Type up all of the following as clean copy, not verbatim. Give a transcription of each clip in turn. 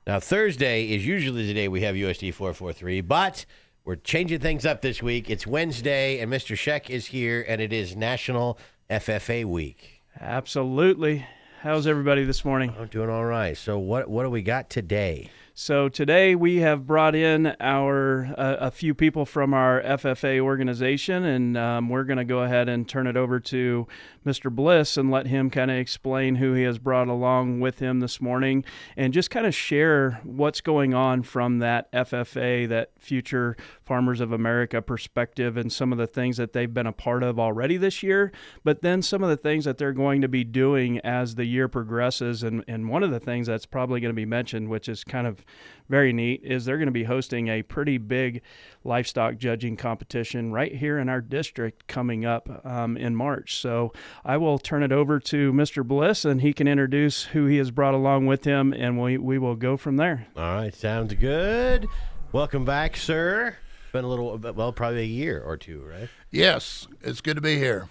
Now, Thursday is usually the day we have USD 443, but we're changing things up this week. It's Wednesday, and Mr. Sheck is here, and it is National FFA Week. Absolutely. How's everybody this morning? I'm doing all right. So what do we got today? So today we have brought in a few people from our FFA organization, and we're going to go ahead and turn it over to Mr. Bliss and let him kind of explain who he has brought along with him this morning and just kind of share what's going on from that FFA, that Future Farmers of America perspective, and some of the things that they've been a part of already this year, but then some of the things that they're going to be doing as the year progresses. And one of the things that's probably going to be mentioned, which is kind of very neat, is they're going to be hosting a pretty big livestock judging competition right here in our district coming up in March. So I will turn it over to Mr. Bliss, and he can introduce who he has brought along with him, and we will go from there. All right, sounds good. Welcome back, sir. Been a little, well, probably a year or two, right? Yes, it's good to be here.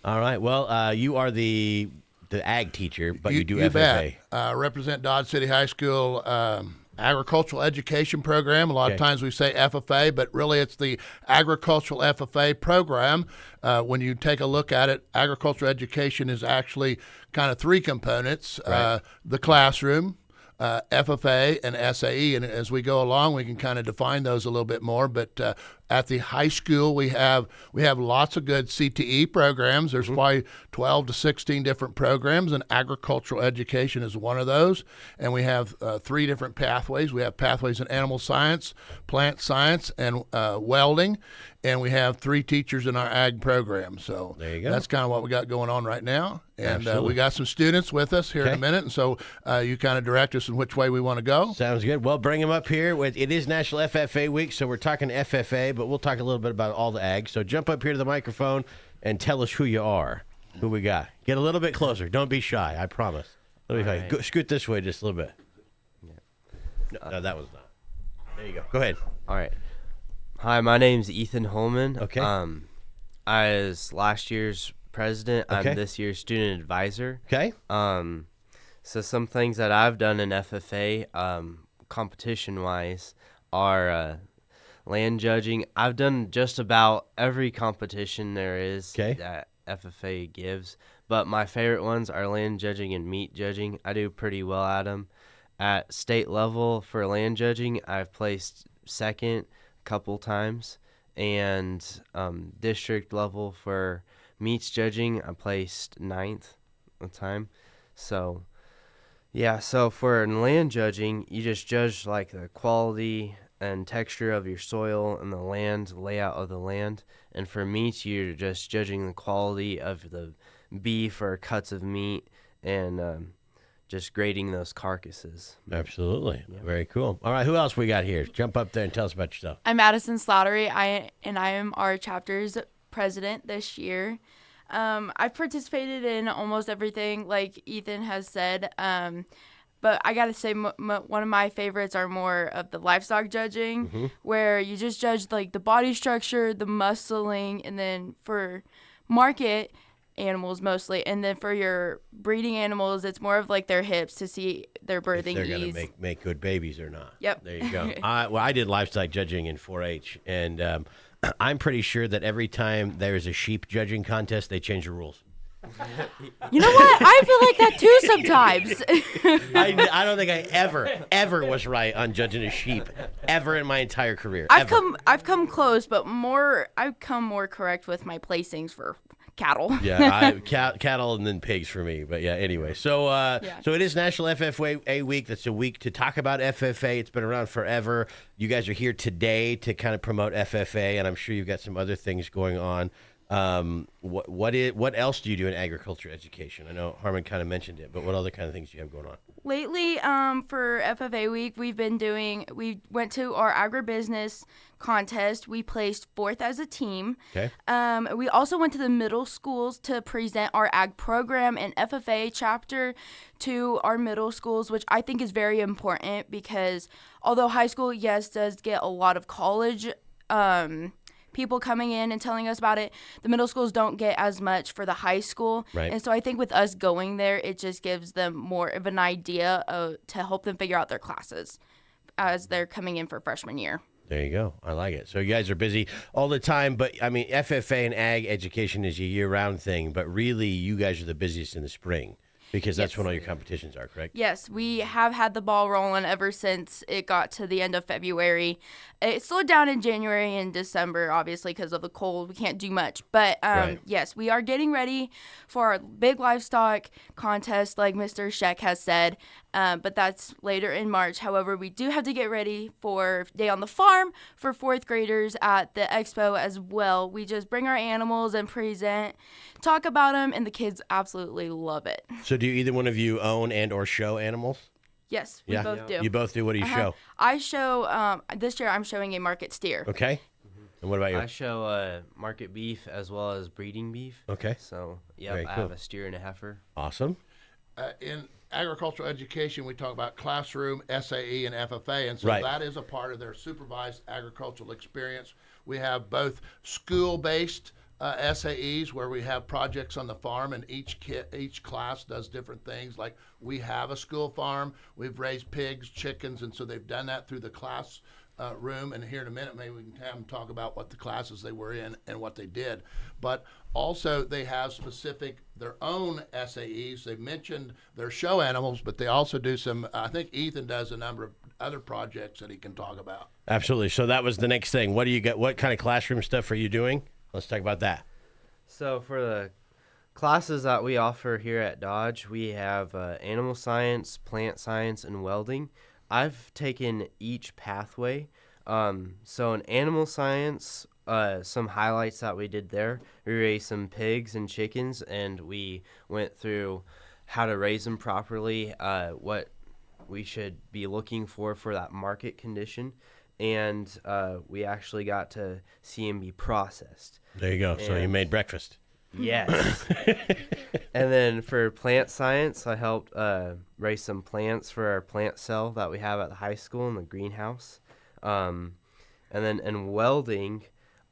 All right. Well, you are the ag teacher, but you do FFA. Bet. Represent Dodge City High School agricultural education program. A lot of times we say FFA, but really it's the agricultural FFA program. When you take a look at it, agricultural education is actually kind of three components: the classroom, FFA, and SAE. And as we go along, we can kind of define those a little bit more. But at the high school, we have lots of good CTE programs. There's probably 12 to 16 different programs, and agricultural education is one of those. And we have three different pathways. We have pathways in animal science, plant science, and welding. And we have three teachers in our ag program. So there you go. That's kind of what we got going on right now. And we got some students with us here in a minute. And so you kind of direct us in which way we want to go. Sounds good. Well, bring them up here. It is National FFA Week, so we're talking FFA, but we'll talk a little bit about all the ag. So jump up here to the microphone and tell us who you are, who we got. Get a little bit closer. Don't be shy, I promise. Go, scoot this way just a little bit. No, that was not. There you go. Go ahead. All right. Hi, my name's Ethan Holman. Okay. I was last year's president. Okay. I'm this year's student advisor. Okay. So some things that I've done in FFA, competition-wise, are land judging. I've done just about every competition there is that FFA gives, but my favorite ones are land judging and meat judging. I do pretty well at them. At state level for land judging, I've placed second couple times, and district level for meats judging I placed 9th a time. So for land judging, you just judge like the quality and texture of your soil and the land layout of the land, and for meats you're just judging the quality of the beef or cuts of meat and just grading those carcasses. Absolutely. Yeah. Very cool. All right, who else we got here? Jump up there and tell us about yourself. I'm Madison Slattery, I am our chapter's president this year. I've participated in almost everything, like Ethan has said, but I got to say one of my favorites are more of the livestock judging, where you just judge like the body structure, the muscling, and then for market animals mostly, and then for your breeding animals, it's more of like their hips to see their birthing if they're ease. They're going to make good babies or not. Yep. There you go. I did livestock judging in 4-H, and I'm pretty sure that every time there's a sheep judging contest, they change the rules. You know what? I feel like that too sometimes. I don't think I ever was right on judging a sheep ever in my entire career. I've come close, but I've come more correct with my placings for cattle. Yeah, cattle and then pigs for me. But yeah, anyway. So so it is National FFA Week. That's a week to talk about FFA. It's been around forever. You guys are here today to kind of promote FFA, and I'm sure you've got some other things going on. What else do you do in agriculture education? I know Harmon kind of mentioned it, but what other kind of things do you have going on? Lately, for FFA Week, we went to our agribusiness contest. We placed 4th as a team. Okay. We also went to the middle schools to present our ag program and FFA chapter to our middle schools, which I think is very important because although high school, yes, does get a lot of college people coming in and telling us about it. The middle schools don't get as much for the high school. Right. And so I think with us going there, it just gives them more of an idea to help them figure out their classes as they're coming in for freshman year. There you go. I like it. So you guys are busy all the time, but I mean, FFA and ag education is a year-round thing, but really you guys are the busiest in the spring because that's when all your competitions are, correct? Yes, we have had the ball rolling ever since it got to the end of February. It slowed down in January and December, obviously, because of the cold. We can't do much. But, Right. yes, we are getting ready for our big livestock contest, like Mr. Sheck has said. But that's later in March. However, we do have to get ready for Day on the Farm for fourth graders at the expo as well. We just bring our animals and present, talk about them, and the kids absolutely love it. So do either one of you own and or show animals? Yes, we both do. You both do. What do you show? I show, this year I'm showing a market steer. Okay. And what about you? I show market beef as well as breeding beef. Okay. So, Very I cool. have a steer and a heifer. Awesome. In agricultural education, we talk about classroom, SAE, and FFA, and so Right. that is a part of their supervised agricultural experience. We have both school-based SAEs where we have projects on the farm, and each class does different things. Like we have a school farm, we've raised pigs, chickens, and so they've done that through the class room. And here in a minute, maybe we can have them talk about what the classes they were in and what they did. But also, they have their own SAEs. They've mentioned their show animals, but they also do some. I think Ethan does a number of other projects that he can talk about. Absolutely. So that was the next thing. What do you got? What kind of classroom stuff are you doing? Let's talk about that. So for the classes that we offer here at Dodge, we have animal science, plant science, and welding. I've taken each pathway. So in animal science, some highlights that we did there, we raised some pigs and chickens, and we went through how to raise them properly, what we should be looking for that market condition, and we actually got to see them be processed. There you go. So you made breakfast. Yes. And then for plant science, I helped raise some plants for our plant cell that we have at the high school in the greenhouse. And then in welding,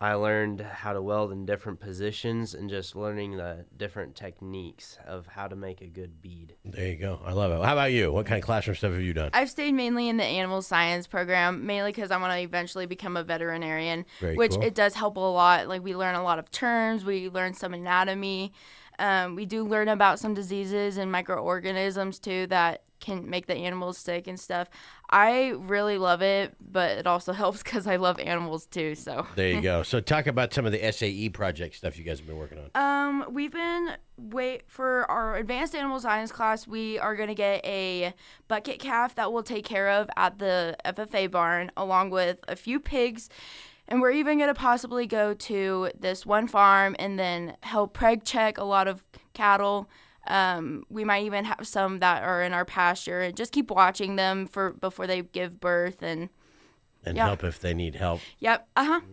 I learned how to weld in different positions and just learning the different techniques of how to make a good bead. There you go. I love it. How about you? What kind of classroom stuff have you done? I've stayed mainly in the animal science program, mainly because I want to eventually become a veterinarian, which cool. it does help a lot. Like we learn a lot of terms, we learn some anatomy. We do learn about some diseases and microorganisms too that can make the animals sick and stuff. I really love it, but it also helps because I love animals too. So There you go. So talk about some of the SAE project stuff you guys have been working on. we've been for our advanced animal science class. We are going to get a bucket calf that we'll take care of at the FFA barn, along with a few pigs. And we're even going to possibly go to this one farm and then help preg check a lot of cattle. We might even have some that are in our pasture and just keep watching them before they give birth and help if they need help. Yep.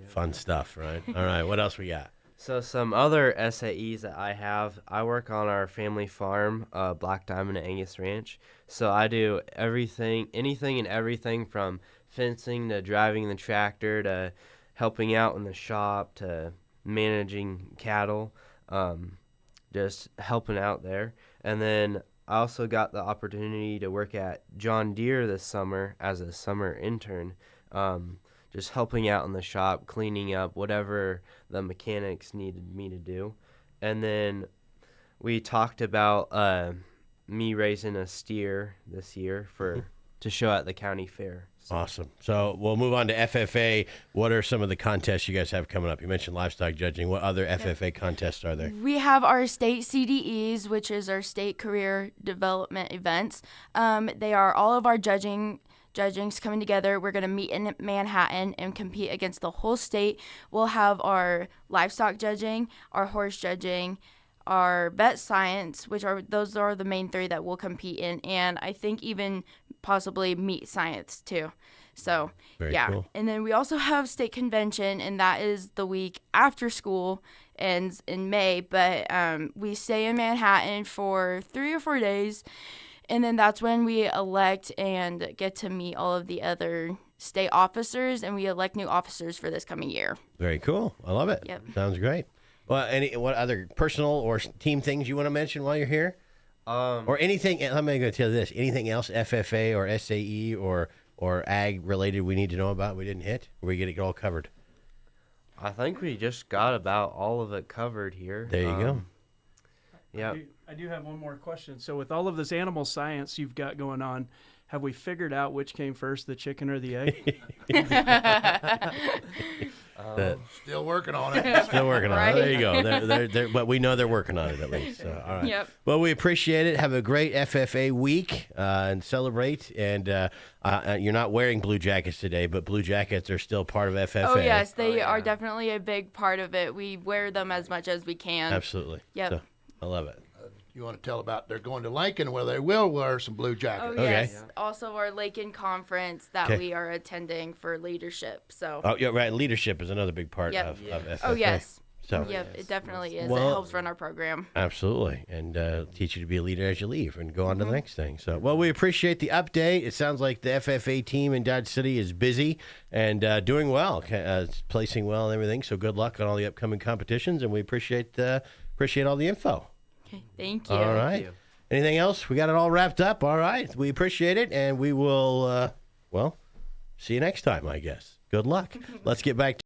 Fun stuff, right? All right. What else we got? So some other SAEs that I have, I work on our family farm, Black Diamond and Angus Ranch. So I do anything and everything from fencing to driving the tractor to helping out in the shop to managing cattle, just helping out there. And then I also got the opportunity to work at John Deere this summer as a summer intern, just helping out in the shop, cleaning up whatever the mechanics needed me to do. And then we talked about me raising a steer this year to show at the county fair. Awesome. So we'll move on to FFA. What are some of the contests you guys have coming up? You mentioned livestock judging. What other FFA contests are there? We have our state CDEs, which is our state career development events. They are all of our judgings coming together. We're going to meet in Manhattan and compete against the whole state. We'll have our livestock judging, our horse judging, our vet science, those are the main three that we'll compete in, and I think even possibly meat science too. So Very yeah, cool. And then we also have state convention, and that is the week after school ends in May. But we stay in Manhattan for 3 or 4 days, And then that's when we elect and get to meet all of the other state officers, and we elect new officers for this coming year. Very cool. I love it. Yep. Sounds great. Well, what other personal or team things you want to mention while you're here? Or anything, I'm going to tell you this, anything else FFA or SAE or ag related we need to know about we didn't hit? Or we get it all covered? I think we just got about all of it covered here. There you go. Yeah. I do have one more question. So with all of this animal science you've got going on, have we figured out which came first, the chicken or the egg? Still working on it. Still working on it. Right. There you go. They're, but we know they're working on it at least. So, all right. Yep. Well, we appreciate it. Have a great FFA week and celebrate. And you're not wearing blue jackets today, but blue jackets are still part of FFA. Oh, yes, they are definitely a big part of it. We wear them as much as we can. Absolutely. Yep. So, I love it. You want to tell about they're going to Lincoln where they will wear some blue Oh, jackets. Okay. yes. Also, our Lakin conference that Okay. we are attending for leadership. So, Oh, yeah, right. Leadership is another big part Yep. of FFA. oh, yes. So, Yep, it definitely is. Well- It helps run our program. absolutely. And teach you to be a leader as you leave and go on to the next thing. So, well, we appreciate the update. It sounds like the FFA team in Dodge City is busy and doing well, placing well and everything. So, good luck on all the upcoming competitions. And we appreciate all the info. Okay, thank you. All right. you. Anything else? We got it all wrapped up. All right. We appreciate it. And we will, see you next time, I guess. Good luck. Let's get back to